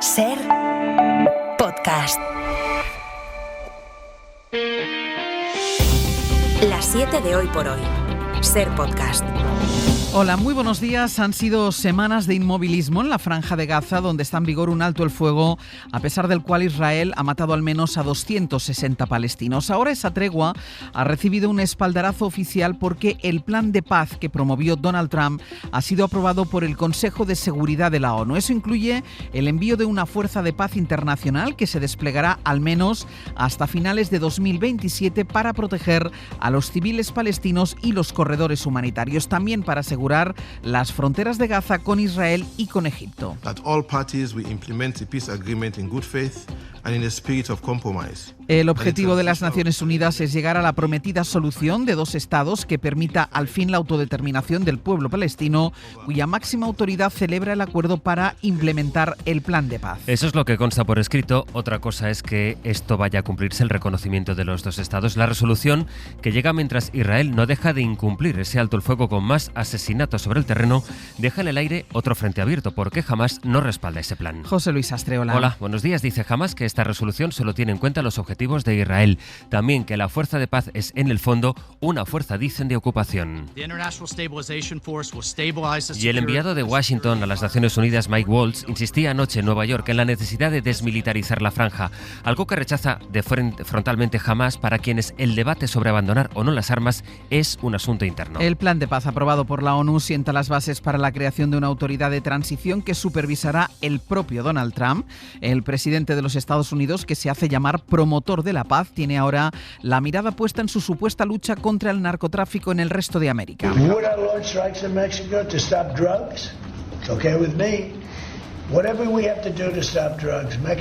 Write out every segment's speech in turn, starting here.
Ser podcast. Las 7 de hoy por hoy. Ser podcast. Hola, muy buenos días. Han sido semanas de inmovilismo en la Franja de Gaza, donde está en vigor un alto el fuego, a pesar del cual Israel ha matado al menos a 260 palestinos. Ahora esa tregua ha recibido un espaldarazo oficial porque el plan de paz que promovió Donald Trump ha sido aprobado por el Consejo de Seguridad de la ONU. Eso incluye el envío de una fuerza de paz internacional que se desplegará al menos hasta finales de 2027 para proteger a los civiles palestinos y los corredores humanitarios, también para asegurar las fronteras de Gaza con Israel y con Egipto. That all parties will implement the peace agreement in good faith and in a spirit of compromise. El objetivo de las Naciones Unidas es llegar a la prometida solución de dos estados que permita al fin la autodeterminación del pueblo palestino, cuya máxima autoridad celebra el acuerdo para implementar el plan de paz. Eso es lo que consta por escrito. Otra cosa es que esto vaya a cumplirse, el reconocimiento de los dos estados. La resolución que llega mientras Israel no deja de incumplir ese alto el fuego con más asesinatos sobre el terreno, deja en el aire otro frente abierto, porque Hamás no respalda ese plan. José Luis Astreola. Hola, buenos días. Dice Hamás que esta resolución solo tiene en cuenta los objetivos de Israel. También que la fuerza de paz es, en el fondo, una fuerza, dicen, de ocupación. Y el enviado de Washington a las Naciones Unidas, Mike Waltz, insistía anoche en Nueva York en la necesidad de desmilitarizar la franja, algo que rechaza frontalmente Hamás, para quienes el debate sobre abandonar o no las armas es un asunto interno. El plan de paz aprobado por la ONU sienta las bases para la creación de una autoridad de transición que supervisará el propio Donald Trump. El presidente de los Estados Unidos, que se hace llamar promotor de la paz, tiene ahora la mirada puesta en su supuesta lucha contra el narcotráfico en el resto de América.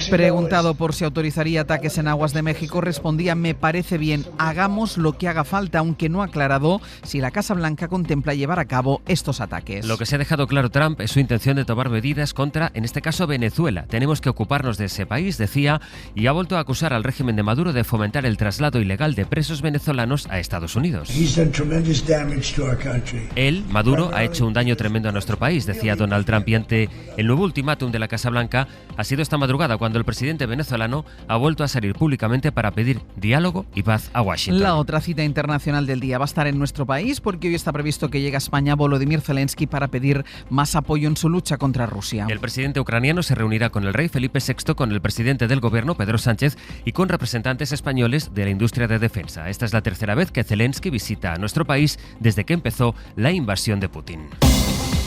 Preguntado por si autorizaría ataques en aguas de México, respondía: me parece bien, hagamos lo que haga falta, aunque no ha aclarado si la Casa Blanca contempla llevar a cabo estos ataques. Lo que se ha dejado claro Trump es su intención de tomar medidas contra, en este caso, Venezuela. Tenemos que ocuparnos de ese país, decía, y ha vuelto a acusar al régimen de Maduro de fomentar el traslado ilegal de presos venezolanos a Estados Unidos. Él, Maduro, ha hecho un daño tremendo a nuestro país, decía Donald Trump, y ante el nuevo ultimátum de la Casa Blanca ha sido esta madrugada cuando el presidente venezolano ha vuelto a salir públicamente para pedir diálogo y paz a Washington. La otra cita internacional del día va a estar en nuestro país, porque hoy está previsto que llegue a España Volodymyr Zelensky para pedir más apoyo en su lucha contra Rusia. El presidente ucraniano se reunirá con el rey Felipe VI, con el presidente del gobierno Pedro Sánchez y con representantes españoles de la industria de defensa. Esta es la tercera vez que Zelensky visita a nuestro país desde que empezó la invasión de Putin.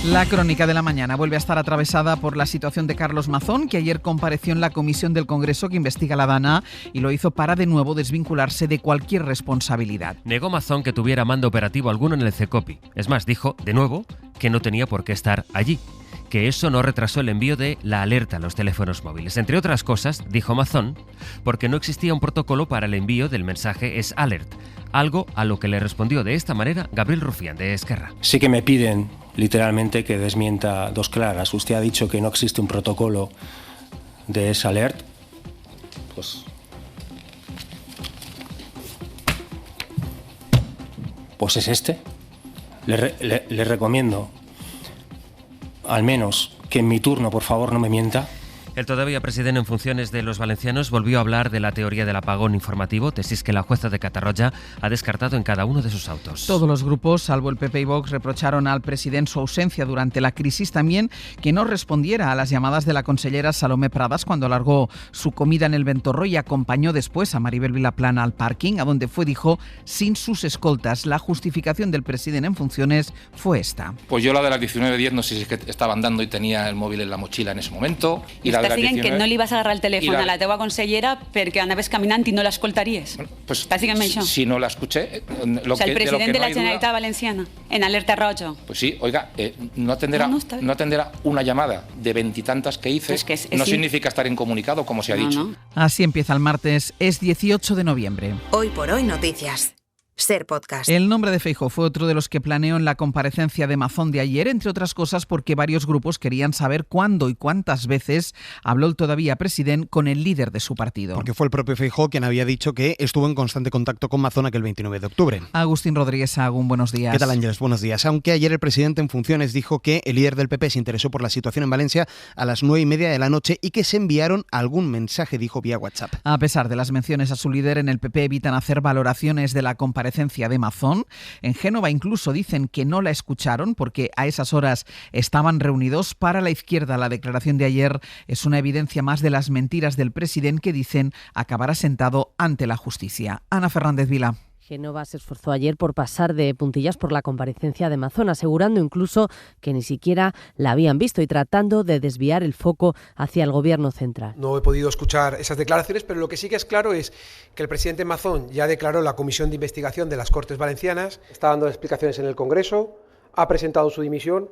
La crónica de la mañana vuelve a estar atravesada por la situación de Carlos Mazón, que ayer compareció en la comisión del Congreso que investiga la DANA y lo hizo para de nuevo desvincularse de cualquier responsabilidad. Negó Mazón que tuviera mando operativo alguno en el CECOPI. Es más, dijo, de nuevo, que no tenía por qué estar allí, que eso no retrasó el envío de la alerta a los teléfonos móviles. Entre otras cosas, dijo Mazón, porque no existía un protocolo para el envío del mensaje S-Alert, algo a lo que le respondió de esta manera Gabriel Rufián, de Esquerra. Sí que me piden literalmente que desmienta dos claras. Usted ha dicho que no existe un protocolo de S-Alert. Pues es este. Le recomiendo, al menos, que en mi turno, por favor, no me mienta. El todavía presidente en funciones de los valencianos volvió a hablar de la teoría del apagón informativo, tesis que la jueza de Catarroja ha descartado en cada uno de sus autos. Todos los grupos, salvo el PP y Vox, reprocharon al presidente su ausencia durante la crisis, también que no respondiera a las llamadas de la consellera Salomé Pradas cuando alargó su comida en el Ventorro y acompañó después a Maribel Vilaplana al parking, a donde fue, dijo, sin sus escoltas. La justificación del presidente en funciones fue esta. Pues yo la de las 19:10 no sé si es que estaba andando y tenía el móvil en la mochila en ese momento. Y la Diguem que no li vas agarrar el telèfon a la teua consellera perquè anaves caminant i no l'escoltaries. Bueno, pues, Digue'm això. Si no la escuché... El presidente de la Generalitat Valenciana, en alerta roja. Pues sí, oiga, no atenderá una llamada de veintitantas que hice, pues no significa estar incomunicado, como se ha dicho. Así empieza el martes, es 18 de noviembre. Hoy por hoy noticias. Ser Podcast. El nombre de Feijóo fue otro de los que planeó en la comparecencia de Mazón de ayer, entre otras cosas porque varios grupos querían saber cuándo y cuántas veces habló el todavía presidente con el líder de su partido. Porque fue el propio Feijóo quien había dicho que estuvo en constante contacto con Mazón aquel 29 de octubre. Agustín Rodríguez Sahagún, buenos días. ¿Qué tal, Ángeles? Buenos días. Aunque ayer el presidente en funciones dijo que el líder del PP se interesó por la situación en Valencia a las 9:30 de la noche y que se enviaron algún mensaje, dijo vía WhatsApp. A pesar de las menciones a su líder, en el PP evitan hacer valoraciones de la comparecencia de Mazón. En Génova incluso dicen que no la escucharon porque a esas horas estaban reunidos. Para la izquierda, la declaración de ayer es una evidencia más de las mentiras del presidente que dicen acabará sentado ante la justicia. Ana Fernández Vila. Génova se esforzó ayer por pasar de puntillas por la comparecencia de Mazón, asegurando incluso que ni siquiera la habían visto y tratando de desviar el foco hacia el gobierno central. No he podido escuchar esas declaraciones, pero lo que sí que es claro es que el presidente Mazón ya declaró la comisión de investigación de las Cortes Valencianas, está dando explicaciones en el Congreso, ha presentado su dimisión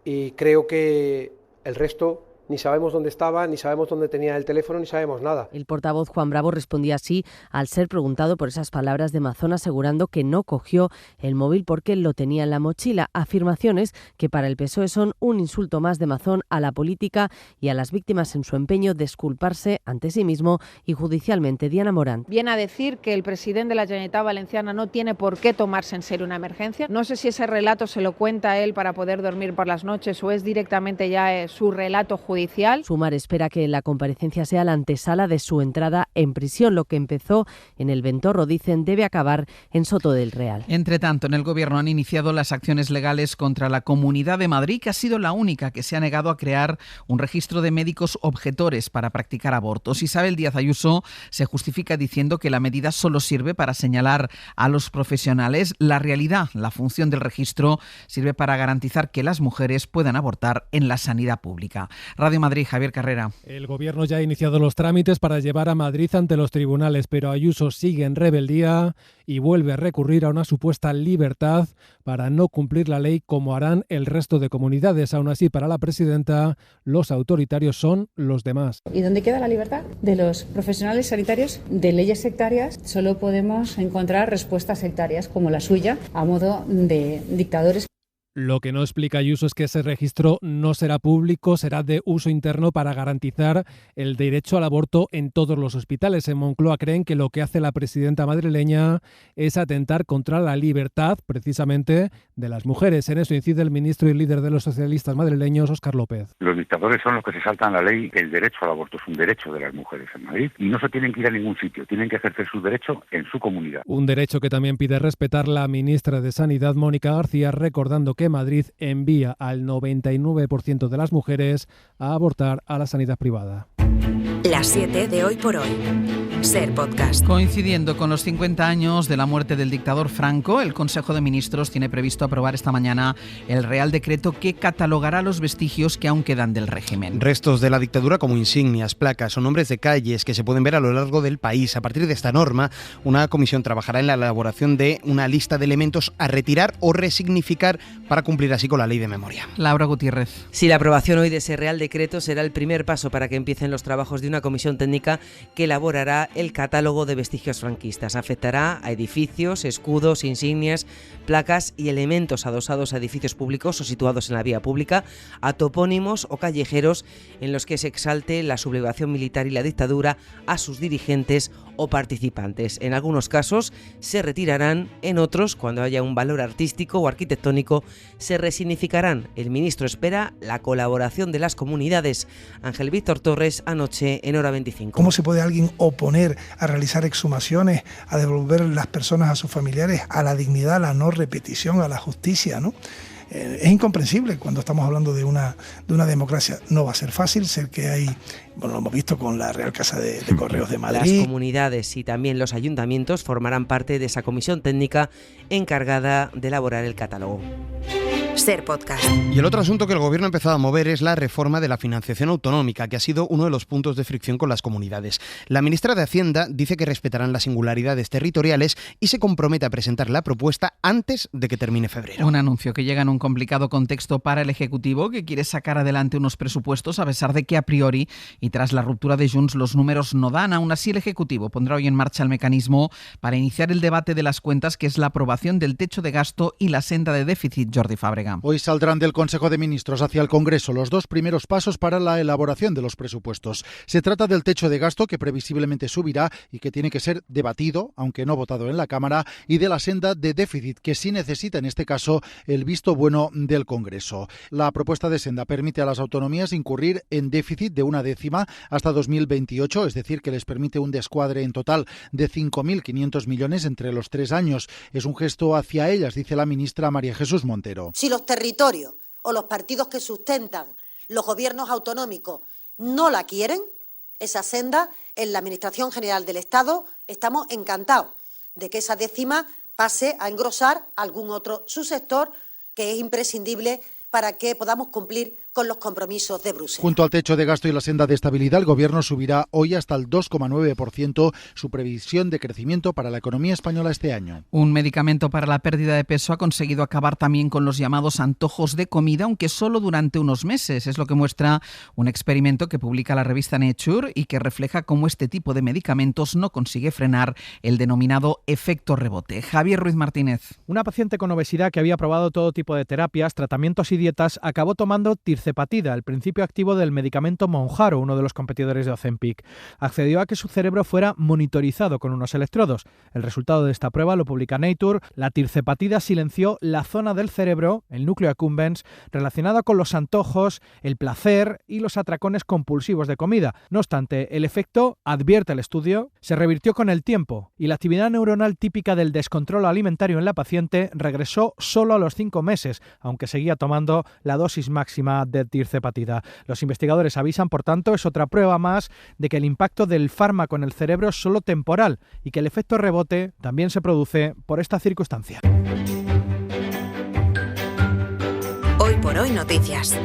y creo que el resto ni sabemos dónde estaba, ni sabemos dónde tenía el teléfono, ni sabemos nada. El portavoz Juan Bravo respondía así al ser preguntado por esas palabras de Mazón, asegurando que no cogió el móvil porque lo tenía en la mochila. Afirmaciones que para el PSOE son un insulto más de Mazón a la política y a las víctimas en su empeño de exculparse ante sí mismo y judicialmente. Diana Morán. Viene a decir que el presidente de la Generalitat Valenciana no tiene por qué tomarse en serio una emergencia. No sé si ese relato se lo cuenta él para poder dormir por las noches o es directamente ya su relato judicial. Sumar espera que la comparecencia sea la antesala de su entrada en prisión. Lo que empezó en el Ventorro, dicen, debe acabar en Soto del Real. Entre tanto, en el Gobierno han iniciado las acciones legales contra la Comunidad de Madrid, que ha sido la única que se ha negado a crear un registro de médicos objetores para practicar abortos. Isabel Díaz Ayuso se justifica diciendo que la medida solo sirve para señalar a los profesionales. La realidad, la función del registro, sirve para garantizar que las mujeres puedan abortar en la sanidad pública. Radio Madrid, Javier Carrera. El Gobierno ya ha iniciado los trámites para llevar a Madrid ante los tribunales, pero Ayuso sigue en rebeldía y vuelve a recurrir a una supuesta libertad para no cumplir la ley como harán el resto de comunidades. Aún así, para la presidenta, los autoritarios son los demás. ¿Y dónde queda la libertad de los profesionales sanitarios de leyes sectarias? Solo podemos encontrar respuestas sectarias como la suya a modo de dictadores. Lo que no explica Ayuso es que ese registro no será público, será de uso interno para garantizar el derecho al aborto en todos los hospitales. En Moncloa creen que lo que hace la presidenta madrileña es atentar contra la libertad, precisamente, de las mujeres. En eso incide el ministro y líder de los socialistas madrileños, Óscar López. Los dictadores son los que se saltan la ley. El derecho al aborto es un derecho de las mujeres en Madrid y no se tienen que ir a ningún sitio, tienen que ejercer su derecho en su comunidad. Un derecho que también pide respetar la ministra de Sanidad, Mónica García, recordando que Madrid envía al 99% de las mujeres a abortar a la sanidad privada. Las 7 de Hoy por Hoy. Ser Podcast. Coincidiendo con los 50 años de la muerte del dictador Franco, el Consejo de Ministros tiene previsto aprobar esta mañana el Real Decreto que catalogará los vestigios que aún quedan del régimen. Restos de la dictadura como insignias, placas o nombres de calles que se pueden ver a lo largo del país. A partir de esta norma, una comisión trabajará en la elaboración de una lista de elementos a retirar o resignificar para cumplir así con la ley de memoria. Laura Gutiérrez. Sí, la aprobación hoy de ese Real Decreto será el primer paso para que empiecen los trabajos de una comisión técnica que elaborará el catálogo de vestigios franquistas. Afectará a edificios, escudos, insignias, placas y elementos adosados a edificios públicos o situados en la vía pública, a topónimos o callejeros en los que se exalte la sublevación militar y la dictadura a sus dirigentes o participantes. En algunos casos se retirarán, en otros, cuando haya un valor artístico o arquitectónico, se resignificarán. El ministro espera la colaboración de las comunidades. Ángel Víctor Torres, anoche en Hora 25. ¿Cómo se puede alguien oponer a realizar exhumaciones, a devolver las personas a sus familiares, a la dignidad, a la no repetición, a la justicia, ¿no? Es incomprensible cuando estamos hablando de una democracia. No va a ser fácil, sé que hay, bueno, lo hemos visto con la Real Casa de Correos de Madrid. Las comunidades y también los ayuntamientos formarán parte de esa comisión técnica encargada de elaborar el catálogo. Ser Podcast. Y el otro asunto que el Gobierno ha empezado a mover es la reforma de la financiación autonómica, que ha sido uno de los puntos de fricción con las comunidades. La ministra de Hacienda dice que respetarán las singularidades territoriales y se compromete a presentar la propuesta antes de que termine febrero. Un anuncio que llega en un complicado contexto para el Ejecutivo, que quiere sacar adelante unos presupuestos a pesar de que a priori y tras la ruptura de Junts los números no dan. Aún así, el Ejecutivo pondrá hoy en marcha el mecanismo para iniciar el debate de las cuentas, que es la aprobación del techo de gasto y la senda de déficit. Jordi Fábrega. Hoy saldrán del Consejo de Ministros hacia el Congreso los dos primeros pasos para la elaboración de los presupuestos. Se trata del techo de gasto, que previsiblemente subirá y que tiene que ser debatido, aunque no votado en la Cámara, y de la senda de déficit, que sí necesita en este caso el visto bueno del Congreso. La propuesta de senda permite a las autonomías incurrir en déficit de 1/10 hasta 2028, es decir, que les permite un descuadre en total de 5.500 millones entre los 3 años. Es un gesto hacia ellas, dice la ministra María Jesús Montero. Si los territorios o los partidos que sustentan los gobiernos autonómicos no la quieren, esa senda, en la Administración General del Estado estamos encantados de que esa décima pase a engrosar algún otro subsector que es imprescindible para que podamos cumplir con los compromisos de Bruselas. Junto al techo de gasto y la senda de estabilidad, el Gobierno subirá hoy hasta el 2,9% su previsión de crecimiento para la economía española este año. Un medicamento para la pérdida de peso ha conseguido acabar también con los llamados antojos de comida, aunque solo durante unos meses. Es lo que muestra un experimento que publica la revista Nature y que refleja cómo este tipo de medicamentos no consigue frenar el denominado efecto rebote. Javier Ruiz Martínez. Una paciente con obesidad que había probado todo tipo de terapias, tratamientos y dietas acabó tomando tircepatida, el principio activo del medicamento Mounjaro, uno de los competidores de Ozempic. Accedió a que su cerebro fuera monitorizado con unos electrodos. El resultado de esta prueba lo publica Nature. La tircepatida silenció la zona del cerebro, el núcleo accumbens, relacionada con los antojos, el placer y los atracones compulsivos de comida. No obstante, el efecto, advierte el estudio, se revirtió con el tiempo y la actividad neuronal típica del descontrol alimentario en la paciente regresó solo a los 5 meses, aunque seguía tomando la dosis máxima de tircepatida. Los investigadores avisan, por tanto, es otra prueba más de que el impacto del fármaco en el cerebro es solo temporal y que el efecto rebote también se produce por esta circunstancia. Hoy por hoy noticias.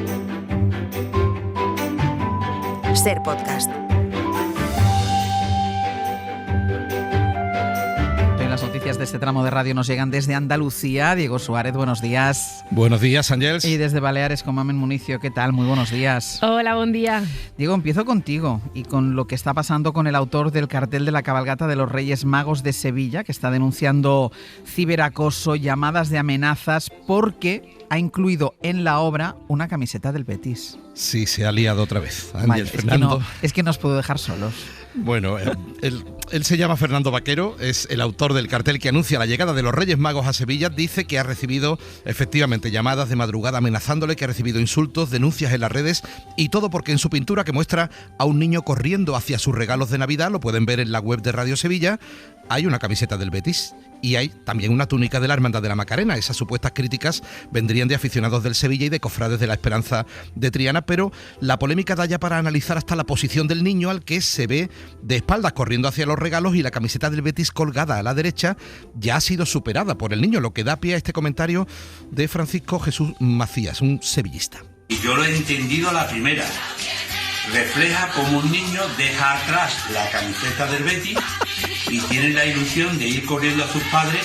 Ser Podcast. Las noticias de este tramo de radio nos llegan desde Andalucía. Diego Suárez, buenos días. Buenos días, Ángels. Y desde Baleares con Mamen Municio, ¿qué tal? Muy buenos días. Hola, buen día. Diego, empiezo contigo y con lo que está pasando con el autor del cartel de la cabalgata de los Reyes Magos de Sevilla, que está denunciando ciberacoso, llamadas de amenazas, porque ha incluido en la obra una camiseta del Betis. Sí, se ha liado otra vez. Ángel, Vale, Fernando. Es que no os puedo dejar solos. Bueno, él se llama Fernando Vaquero, es el autor del cartel que anuncia la llegada de los Reyes Magos a Sevilla. Dice que ha recibido efectivamente llamadas de madrugada amenazándole, que ha recibido insultos, denuncias en las redes y todo porque en su pintura, que muestra a un niño corriendo hacia sus regalos de Navidad, lo pueden ver en la web de Radio Sevilla, hay una camiseta del Betis y hay también una túnica de la Hermandad de la Macarena. Esas supuestas críticas vendrían de aficionados del Sevilla y de cofrades de la Esperanza de Triana, pero la polémica da ya para analizar hasta la posición del niño, al que se ve de espaldas corriendo hacia los regalos, y la camiseta del Betis colgada a la derecha ya ha sido superada por el niño, lo que da pie a este comentario de Francisco Jesús Macías, un sevillista. Y yo lo he entendido a la primera. Refleja como un niño deja atrás la camiseta del Betis y tiene la ilusión de ir corriendo a sus padres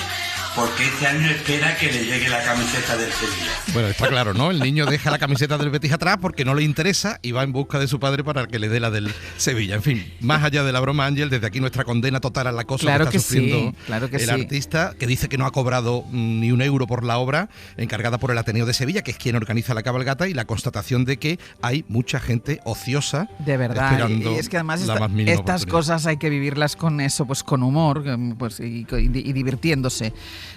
porque este año espera que le llegue la camiseta del Sevilla. Bueno, está claro, ¿no? El niño deja la camiseta del Betis atrás porque no le interesa y va en busca de su padre para que le dé la del Sevilla. En fin, más allá de la broma, Ángel, desde aquí nuestra condena total al acoso claro que está sufriendo el sí. artista, que dice que no ha cobrado ni un euro por la obra encargada por el Ateneo de Sevilla, que es quien organiza la cabalgata, y la constatación de que hay mucha gente ociosa de verdad, esperando y es que además la más mínima estas oportunidad. cosas hay que vivirlas con eso, pues con humor, pues y divirtiéndose.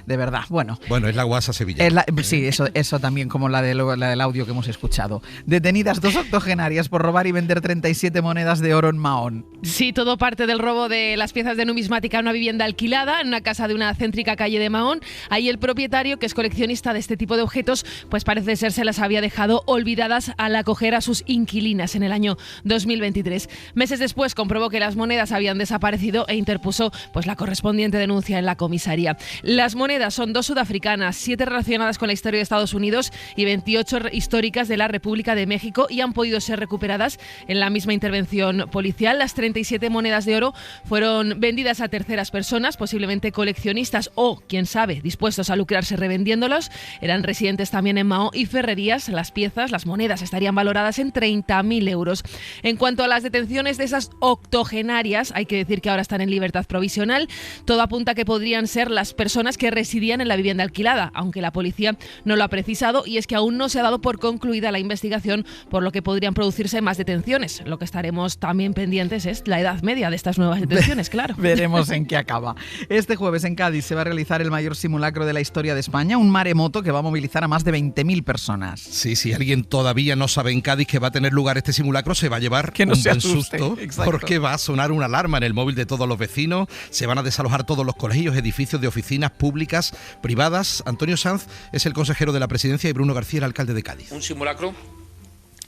De verdad, bueno, es la guasa sevillana. Sí, eso también, como la del audio que hemos escuchado. Detenidas 2 octogenarias por robar y vender 37 monedas de oro en Mahón. Sí, todo parte del robo de las piezas de numismática a una vivienda alquilada en una casa de una céntrica calle de Mahón. Ahí el propietario, que es coleccionista de este tipo de objetos, pues parece ser se las había dejado olvidadas al acoger a sus inquilinas en el año 2023. Meses después comprobó que las monedas habían desaparecido e interpuso pues la correspondiente denuncia en la comisaría. Las monedas son 2 sudafricanas, 7 relacionadas con la historia de Estados Unidos y 28 históricas de la República de México, y han podido ser recuperadas en la misma intervención policial. Las 37 monedas de oro fueron vendidas a terceras personas, posiblemente coleccionistas o, quién sabe, dispuestos a lucrarse revendiéndolos. Eran residentes también en Mahón y Ferrerías. Las piezas, las monedas, estarían valoradas en 30.000 euros. En cuanto a las detenciones de esas octogenarias, hay que decir que ahora están en libertad provisional. Todo apunta a que podrían ser las personas que residían en la vivienda alquilada, aunque la policía no lo ha precisado, y es que aún no se ha dado por concluida la investigación, por lo que podrían producirse más detenciones. Lo que estaremos también pendientes es la edad media de estas nuevas detenciones, claro. Veremos en qué acaba. Este jueves en Cádiz se va a realizar el mayor simulacro de la historia de España, un maremoto que va a movilizar a más de 20.000 personas. Sí, si alguien todavía no sabe en Cádiz que va a tener lugar este simulacro, se va a llevar un buen susto, porque va a sonar una alarma en el móvil de todos los vecinos, se van a desalojar todos los colegios, edificios de oficinas públicas, privadas. Antonio Sanz es el consejero de la Presidencia y Bruno García, el alcalde de Cádiz. Un simulacro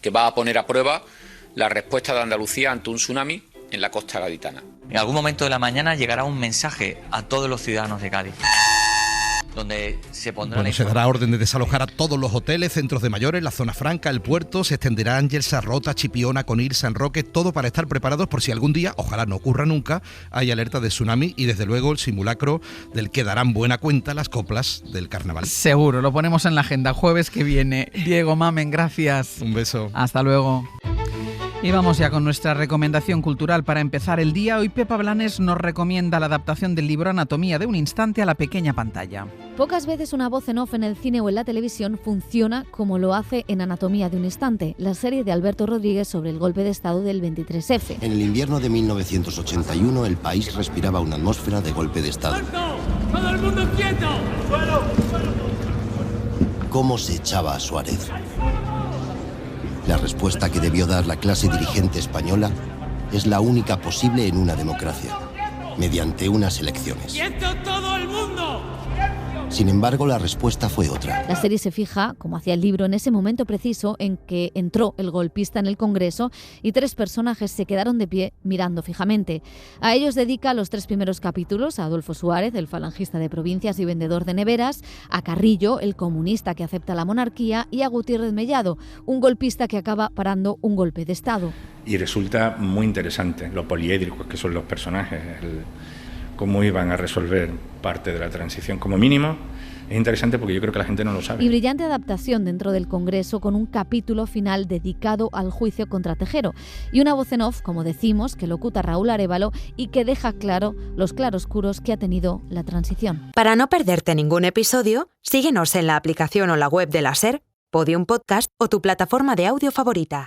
que va a poner a prueba la respuesta de Andalucía ante un tsunami en la costa gaditana. En algún momento de la mañana llegará un mensaje a todos los ciudadanos de Cádiz, donde se pondrá... se dará orden de desalojar a todos los hoteles, centros de mayores, la zona franca, el puerto, se extenderá Ángel, Rota, Chipiona, Conil, San Roque, todo para estar preparados por si algún día, ojalá no ocurra nunca, hay alerta de tsunami, y desde luego el simulacro del que darán buena cuenta las coplas del carnaval. Seguro, lo ponemos en la agenda jueves que viene. Diego Mamen, gracias. Un beso. Hasta luego. Y vamos ya con nuestra recomendación cultural para empezar el día. Hoy Pepa Blanes nos recomienda la adaptación del libro Anatomía de un instante a la pequeña pantalla. Pocas veces una voz en off en el cine o en la televisión funciona como lo hace en Anatomía de un instante, la serie de Alberto Rodríguez sobre el golpe de Estado del 23F. En el invierno de 1981 el país respiraba una atmósfera de golpe de Estado. ¡Todo el mundo quieto! ¡Suelo! ¿Cómo se echaba a Suárez? La respuesta que debió dar la clase dirigente española es la única posible en una democracia, mediante unas elecciones. ¡Quieto todo el mundo! Sin embargo, la respuesta fue otra. La serie se fija, como hacía el libro, en ese momento preciso en que entró el golpista en el Congreso y 3 personajes se quedaron de pie mirando fijamente. A ellos dedica los 3 primeros capítulos: a Adolfo Suárez, el falangista de provincias y vendedor de neveras; a Carrillo, el comunista que acepta la monarquía; y a Gutiérrez Mellado, un golpista que acaba parando un golpe de Estado. Y resulta muy interesante lo poliédricos que son los personajes, cómo iban a resolver parte de la transición. Como mínimo, es interesante porque yo creo que la gente no lo sabe. Y brillante adaptación dentro del Congreso, con un capítulo final dedicado al juicio contra Tejero. Y una voz en off, como decimos, que locuta Raúl Arévalo y que deja claro los claroscuros que ha tenido la transición. Para no perderte ningún episodio, síguenos en la aplicación o la web de la SER, Podium Podcast o tu plataforma de audio favorita.